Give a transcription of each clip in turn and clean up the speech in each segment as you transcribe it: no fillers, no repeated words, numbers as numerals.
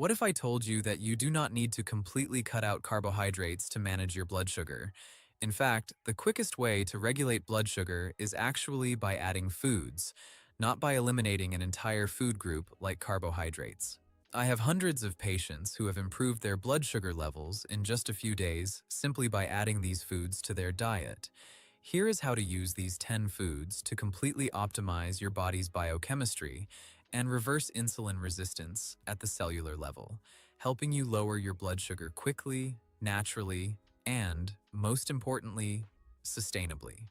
What if I told you that you do not need to completely cut out carbohydrates to manage your blood sugar? In fact, the quickest way to regulate blood sugar is actually by adding foods, not by eliminating an entire food group like carbohydrates. I have hundreds of patients who have improved their blood sugar levels in just a few days simply by adding these foods to their diet. Here is how to use these 10 foods to completely optimize your body's biochemistry and reverse insulin resistance at the cellular level, helping you lower your blood sugar quickly, naturally, and, most importantly, sustainably.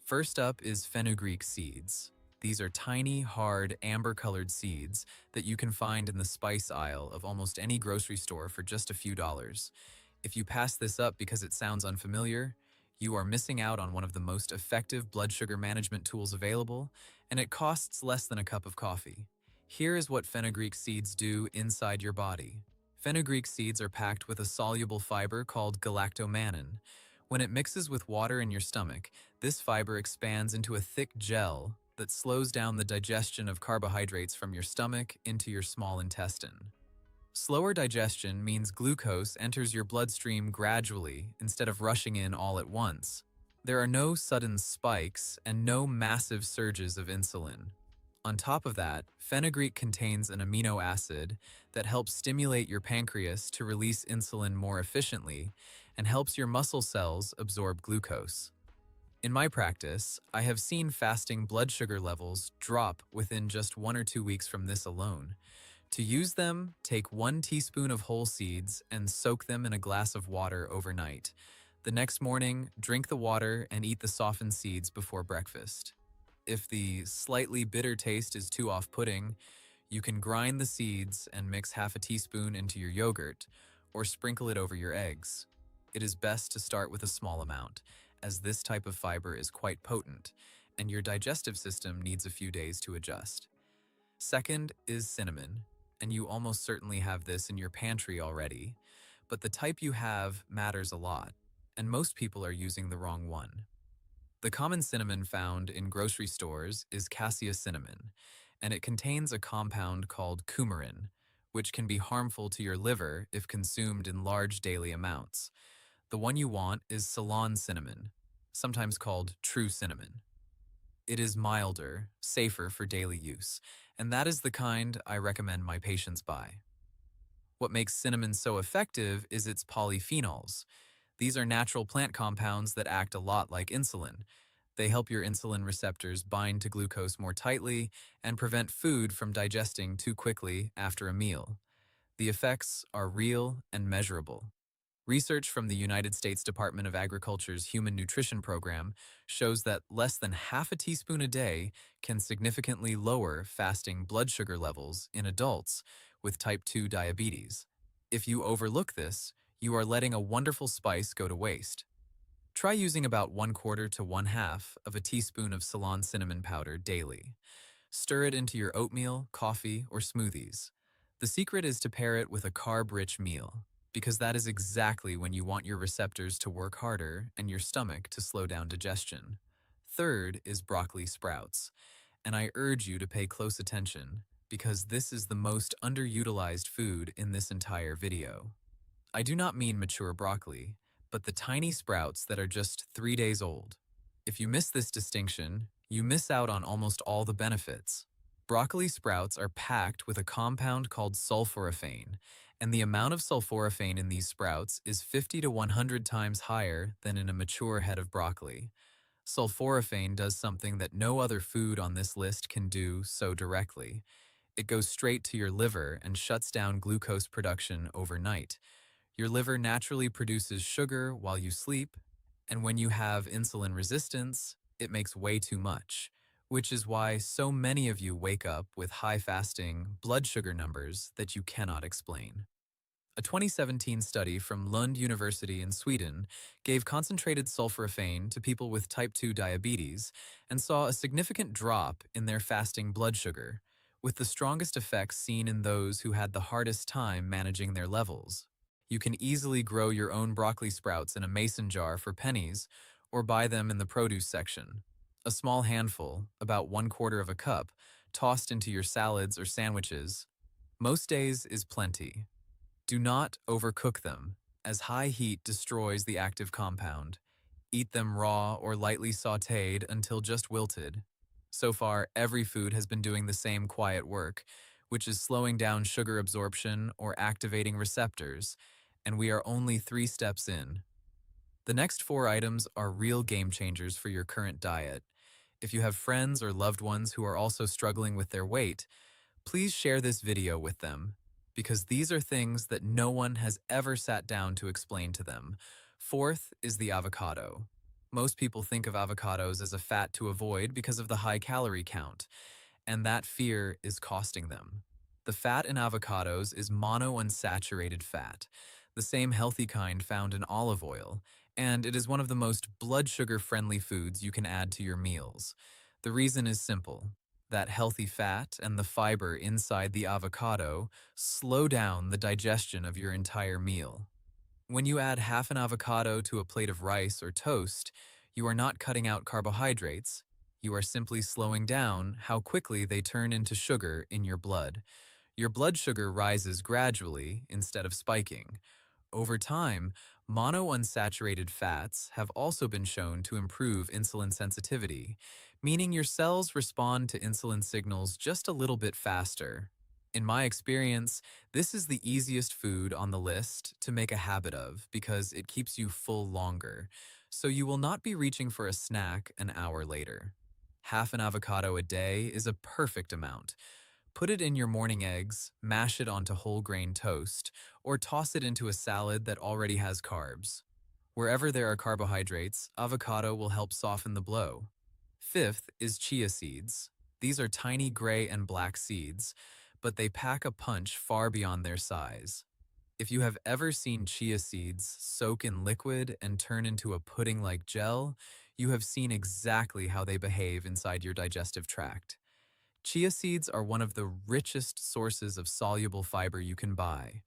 First up is fenugreek seeds. These are tiny, hard, amber-colored seeds that you can find in the spice aisle of almost any grocery store for just a few dollars. If you pass this up because it sounds unfamiliar, you are missing out on one of the most effective blood sugar management tools available, and it costs less than a cup of coffee. Here is what fenugreek seeds do inside your body. Fenugreek seeds are packed with a soluble fiber called galactomannan. When it mixes with water in your stomach, this fiber expands into a thick gel that slows down the digestion of carbohydrates from your stomach into your small intestine. Slower digestion means glucose enters your bloodstream gradually instead of rushing in all at once. There are no sudden spikes and no massive surges of insulin. On top of that, fenugreek contains an amino acid that helps stimulate your pancreas to release insulin more efficiently and helps your muscle cells absorb glucose. In my practice, I have seen fasting blood sugar levels drop within just 1 or 2 weeks from this alone. To use them, take 1 teaspoon of whole seeds and soak them in a glass of water overnight. The next morning, drink the water and eat the softened seeds before breakfast. If the slightly bitter taste is too off-putting, you can grind the seeds and mix half a teaspoon into your yogurt or sprinkle it over your eggs. It is best to start with a small amount, as this type of fiber is quite potent, and your digestive system needs a few days to adjust. Second is cinnamon, and you almost certainly have this in your pantry already, but the type you have matters a lot, and most people are using the wrong one. The common cinnamon found in grocery stores is cassia cinnamon, and it contains a compound called coumarin, which can be harmful to your liver if consumed in large daily amounts. The one you want is Ceylon cinnamon, sometimes called true cinnamon. It is milder, safer for daily use, and that is the kind I recommend my patients buy. What makes cinnamon so effective is its polyphenols. These are natural plant compounds that act a lot like insulin. They help your insulin receptors bind to glucose more tightly and prevent food from digesting too quickly after a meal. The effects are real and measurable. Research from the United States Department of Agriculture's Human Nutrition Program shows that less than half a teaspoon a day can significantly lower fasting blood sugar levels in adults with type 2 diabetes. If you overlook this, you are letting a wonderful spice go to waste. Try using about 1/4 to 1/2 of a teaspoon of Ceylon cinnamon powder daily. Stir it into your oatmeal, coffee, or smoothies. The secret is to pair it with a carb-rich meal, because that is exactly when you want your receptors to work harder and your stomach to slow down digestion. Third is broccoli sprouts, and I urge you to pay close attention because this is the most underutilized food in this entire video. I do not mean mature broccoli, but the tiny sprouts that are just 3 days old. If you miss this distinction, you miss out on almost all the benefits. Broccoli sprouts are packed with a compound called sulforaphane, and the amount of sulforaphane in these sprouts is 50 to 100 times higher than in a mature head of broccoli. Sulforaphane does something that no other food on this list can do so directly. It goes straight to your liver and shuts down glucose production overnight. Your liver naturally produces sugar while you sleep, and when you have insulin resistance, it makes way too much, which is why so many of you wake up with high fasting blood sugar numbers that you cannot explain. A 2017 study from Lund University in Sweden gave concentrated sulforaphane to people with type 2 diabetes and saw a significant drop in their fasting blood sugar, with the strongest effects seen in those who had the hardest time managing their levels. You can easily grow your own broccoli sprouts in a mason jar for pennies or buy them in the produce section. A small handful, about 1/4 of a cup, tossed into your salads or sandwiches, Most days is plenty. Do not overcook them, as high heat destroys the active compound. Eat them raw or lightly sautéed until just wilted. So far, every food has been doing the same quiet work, which is slowing down sugar absorption or activating receptors, and we are only 3 steps in. The next 4 items are real game changers for your current diet. If you have friends or loved ones who are also struggling with their weight, please share this video with them, because these are things that no one has ever sat down to explain to them. Fourth is the avocado. Most people think of avocados as a fat to avoid because of the high calorie count, and that fear is costing them. The fat in avocados is monounsaturated fat, the same healthy kind found in olive oil, and it is one of the most blood sugar friendly foods you can add to your meals. The reason is simple. That healthy fat and the fiber inside the avocado slow down the digestion of your entire meal. When you add half an avocado to a plate of rice or toast, you are not cutting out carbohydrates. You are simply slowing down how quickly they turn into sugar in your blood. Your blood sugar rises gradually instead of spiking. Over time, monounsaturated fats have also been shown to improve insulin sensitivity, meaning your cells respond to insulin signals just a little bit faster. In my experience, this is the easiest food on the list to make a habit of because it keeps you full longer, so you will not be reaching for a snack an hour later. Half an avocado a day is a perfect amount. Put it in your morning eggs, mash it onto whole grain toast, or toss it into a salad that already has carbs. Wherever there are carbohydrates, avocado will help soften the blow. Fifth is chia seeds. These are tiny gray and black seeds, but they pack a punch far beyond their size. If you have ever seen chia seeds soak in liquid and turn into a pudding-like gel, you have seen exactly how they behave inside your digestive tract. Chia seeds are one of the richest sources of soluble fiber you can buy.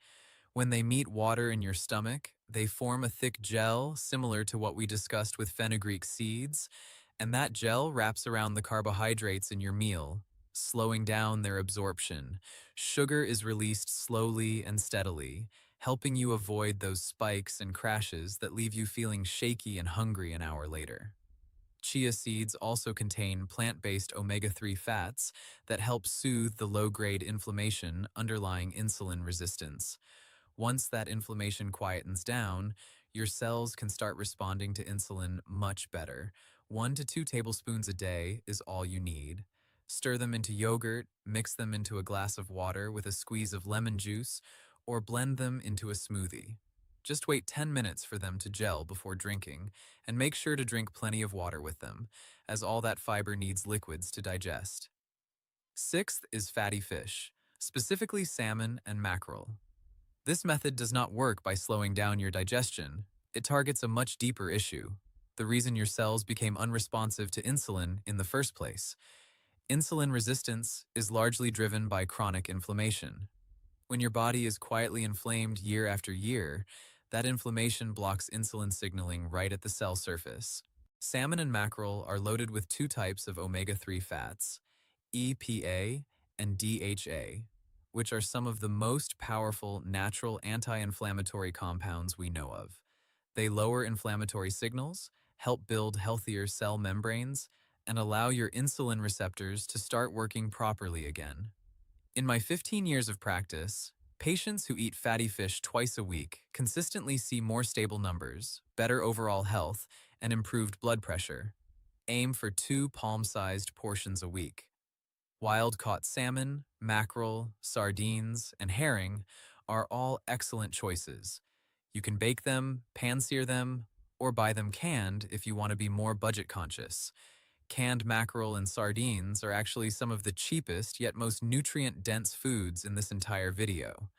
When they meet water in your stomach, they form a thick gel similar to what we discussed with fenugreek seeds, and that gel wraps around the carbohydrates in your meal, slowing down their absorption. Sugar is released slowly and steadily, helping you avoid those spikes and crashes that leave you feeling shaky and hungry an hour later. Chia seeds also contain plant-based omega-3 fats that help soothe the low-grade inflammation underlying insulin resistance. Once that inflammation quietens down, your cells can start responding to insulin much better. 1 to 2 tablespoons a day is all you need. Stir them into yogurt, mix them into a glass of water with a squeeze of lemon juice, or blend them into a smoothie. Just wait 10 minutes for them to gel before drinking, and make sure to drink plenty of water with them, as all that fiber needs liquids to digest. Sixth is fatty fish, specifically salmon and mackerel. This method does not work by slowing down your digestion. It targets a much deeper issue, the reason your cells became unresponsive to insulin in the first place. Insulin resistance is largely driven by chronic inflammation. When your body is quietly inflamed year after year, that inflammation blocks insulin signaling right at the cell surface. Salmon and mackerel are loaded with 2 types of omega-3 fats, EPA and DHA, which are some of the most powerful natural anti-inflammatory compounds we know of. They lower inflammatory signals, help build healthier cell membranes, and allow your insulin receptors to start working properly again. In my 15 years of practice, patients who eat fatty fish twice a week consistently see more stable numbers, better overall health, and improved blood pressure. Aim for 2 palm-sized portions a week. Wild-caught salmon, mackerel, sardines, and herring are all excellent choices. You can bake them, pan-sear them, or buy them canned if you want to be more budget conscious. Canned mackerel and sardines are actually some of the cheapest yet most nutrient-dense foods in this entire video.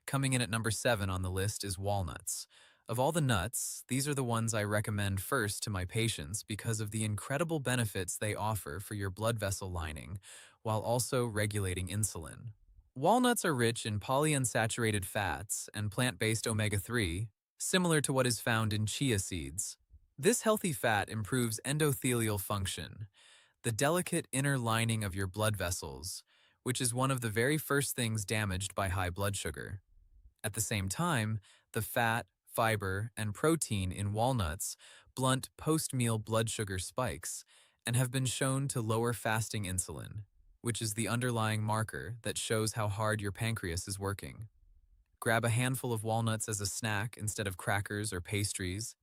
Coming in at number 7 on the list is walnuts. Of all the nuts, these are the ones I recommend first to my patients because of the incredible benefits they offer for your blood vessel lining, while also regulating insulin. Walnuts are rich in polyunsaturated fats and plant-based omega-3, similar to what is found in chia seeds. This healthy fat improves endothelial function, the delicate inner lining of your blood vessels, which is one of the very first things damaged by high blood sugar. At the same time, the fat, fiber, and protein in walnuts blunt post-meal blood sugar spikes and have been shown to lower fasting insulin, which is the underlying marker that shows how hard your pancreas is working. Grab a handful of walnuts as a snack instead of crackers or pastries,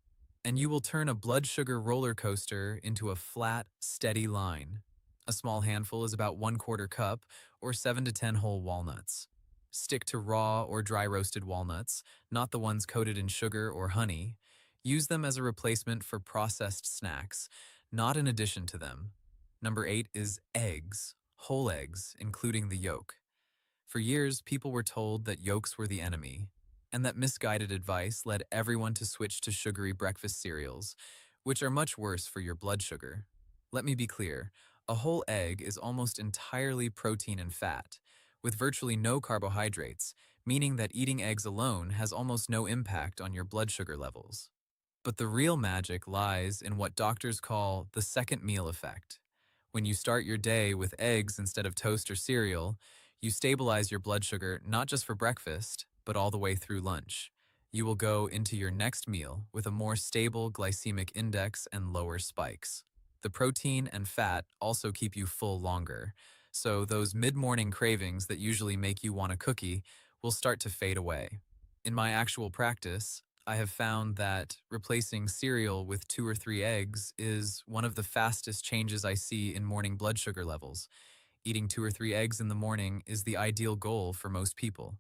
and you will turn a blood sugar roller coaster into a flat, steady line. A small handful is about 1/4 cup or 7 to 10 whole walnuts. Stick to raw or dry roasted walnuts, not the ones coated in sugar or honey. Use them as a replacement for processed snacks, not in addition to them. Number 8 is eggs, whole eggs, including the yolk. For years, people were told that yolks were the enemy, and that misguided advice led everyone to switch to sugary breakfast cereals, which are much worse for your blood sugar. Let me be clear, a whole egg is almost entirely protein and fat, with virtually no carbohydrates, meaning that eating eggs alone has almost no impact on your blood sugar levels. But the real magic lies in what doctors call the second meal effect. When you start your day with eggs instead of toast or cereal, you stabilize your blood sugar not just for breakfast, but all the way through lunch. You will go into your next meal with a more stable glycemic index and lower spikes. The protein and fat also keep you full longer, so those mid-morning cravings that usually make you want a cookie will start to fade away. In my actual practice, I have found that replacing cereal with 2 or 3 eggs is one of the fastest changes I see in morning blood sugar levels. Eating 2 or 3 eggs in the morning is the ideal goal for most people.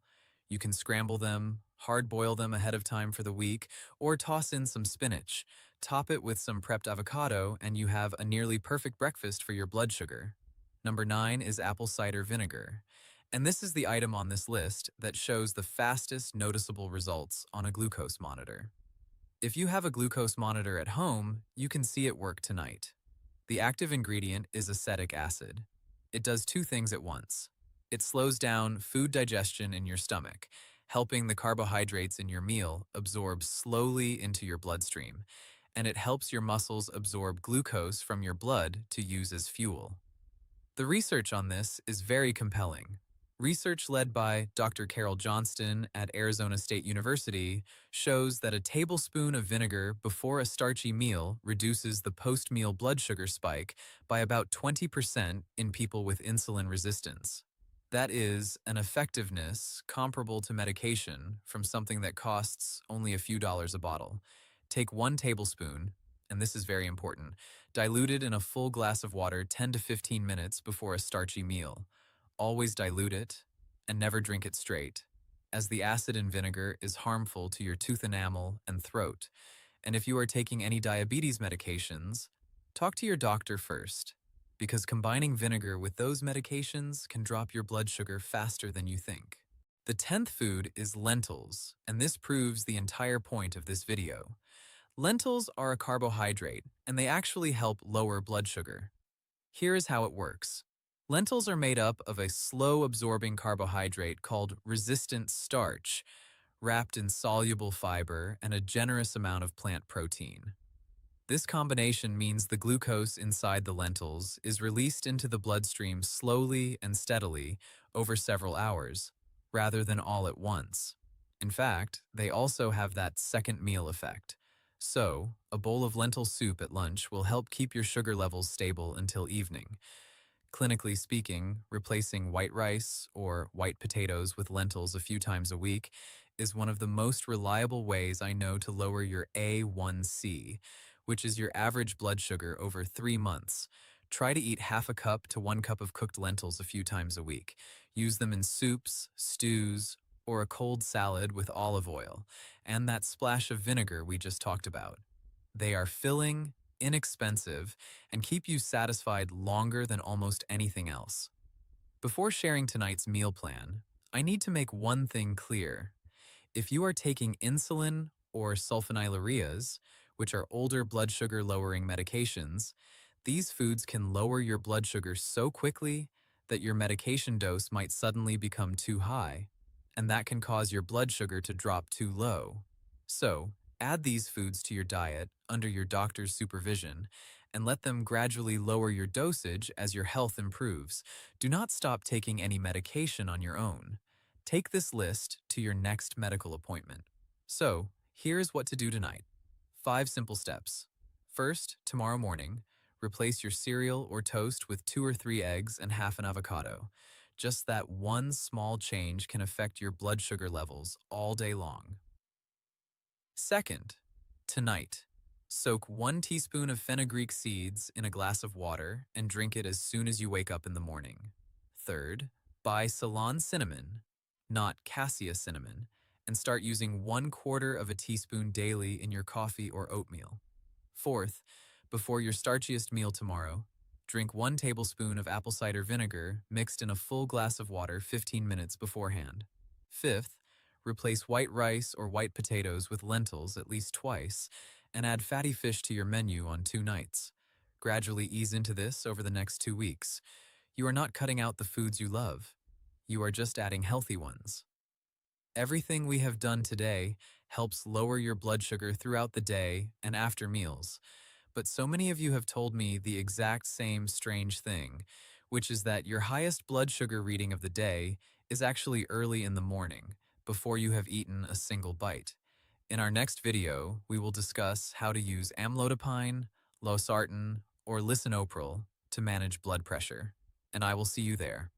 You can scramble them, hard boil them ahead of time for the week, or toss in some spinach. Top it with some prepped avocado, and you have a nearly perfect breakfast for your blood sugar. Number 9 is apple cider vinegar. And this is the item on this list that shows the fastest noticeable results on a glucose monitor. If you have a glucose monitor at home, you can see it work tonight. The active ingredient is acetic acid. It does two things at once. It slows down food digestion in your stomach, helping the carbohydrates in your meal absorb slowly into your bloodstream, and it helps your muscles absorb glucose from your blood to use as fuel. The research on this is very compelling. Research led by Dr. Carol Johnston at Arizona State University shows that a tablespoon of vinegar before a starchy meal reduces the post-meal blood sugar spike by about 20% in people with insulin resistance. That is an effectiveness comparable to medication from something that costs only a few dollars a bottle. Take 1 tablespoon, and this is very important, dilute it in a full glass of water 10 to 15 minutes before a starchy meal. Always dilute it and never drink it straight, as the acid in vinegar is harmful to your tooth enamel and throat. And if you are taking any diabetes medications, talk to your doctor first, because combining vinegar with those medications can drop your blood sugar faster than you think. The 10th food is lentils, and this proves the entire point of this video. Lentils are a carbohydrate, and they actually help lower blood sugar. Here is how it works. Lentils are made up of a slow-absorbing carbohydrate called resistant starch, wrapped in soluble fiber and a generous amount of plant protein. This combination means the glucose inside the lentils is released into the bloodstream slowly and steadily over several hours, rather than all at once. In fact, they also have that second meal effect. So, a bowl of lentil soup at lunch will help keep your sugar levels stable until evening. Clinically speaking, replacing white rice or white potatoes with lentils a few times a week is one of the most reliable ways I know to lower your A1C, which is your average blood sugar over 3 months. Try to eat half a cup to 1 cup of cooked lentils a few times a week. Use them in soups, stews, or a cold salad with olive oil, and that splash of vinegar we just talked about. They are filling, inexpensive, and keep you satisfied longer than almost anything else. Before sharing tonight's meal plan, I need to make one thing clear. If you are taking insulin or sulfonylureas, which are older blood sugar lowering medications, these foods can lower your blood sugar so quickly that your medication dose might suddenly become too high, and that can cause your blood sugar to drop too low. So, add these foods to your diet under your doctor's supervision and let them gradually lower your dosage as your health improves. Do not stop taking any medication on your own. Take this list to your next medical appointment. So, here's what to do tonight. 5 simple steps. First, tomorrow morning, replace your cereal or toast with 2 or 3 eggs and half an avocado. Just that one small change can affect your blood sugar levels all day long. Second, tonight, soak 1 teaspoon of fenugreek seeds in a glass of water and drink it as soon as you wake up in the morning. Third, buy Ceylon cinnamon, not cassia cinnamon, and start using 1/4 of a teaspoon daily in your coffee or oatmeal. Fourth, before your starchiest meal tomorrow, drink 1 tablespoon of apple cider vinegar mixed in a full glass of water 15 minutes beforehand. Fifth, replace white rice or white potatoes with lentils at least twice, and add fatty fish to your menu on 2 nights. Gradually ease into this over the next 2 weeks. You are not cutting out the foods you love. You are just adding healthy ones. Everything we have done today helps lower your blood sugar throughout the day and after meals. But so many of you have told me the exact same strange thing, which is that your highest blood sugar reading of the day is actually early in the morning, before you have eaten a single bite. In our next video, we will discuss how to use amlodipine, losartan, or lisinopril to manage blood pressure. And I will see you there.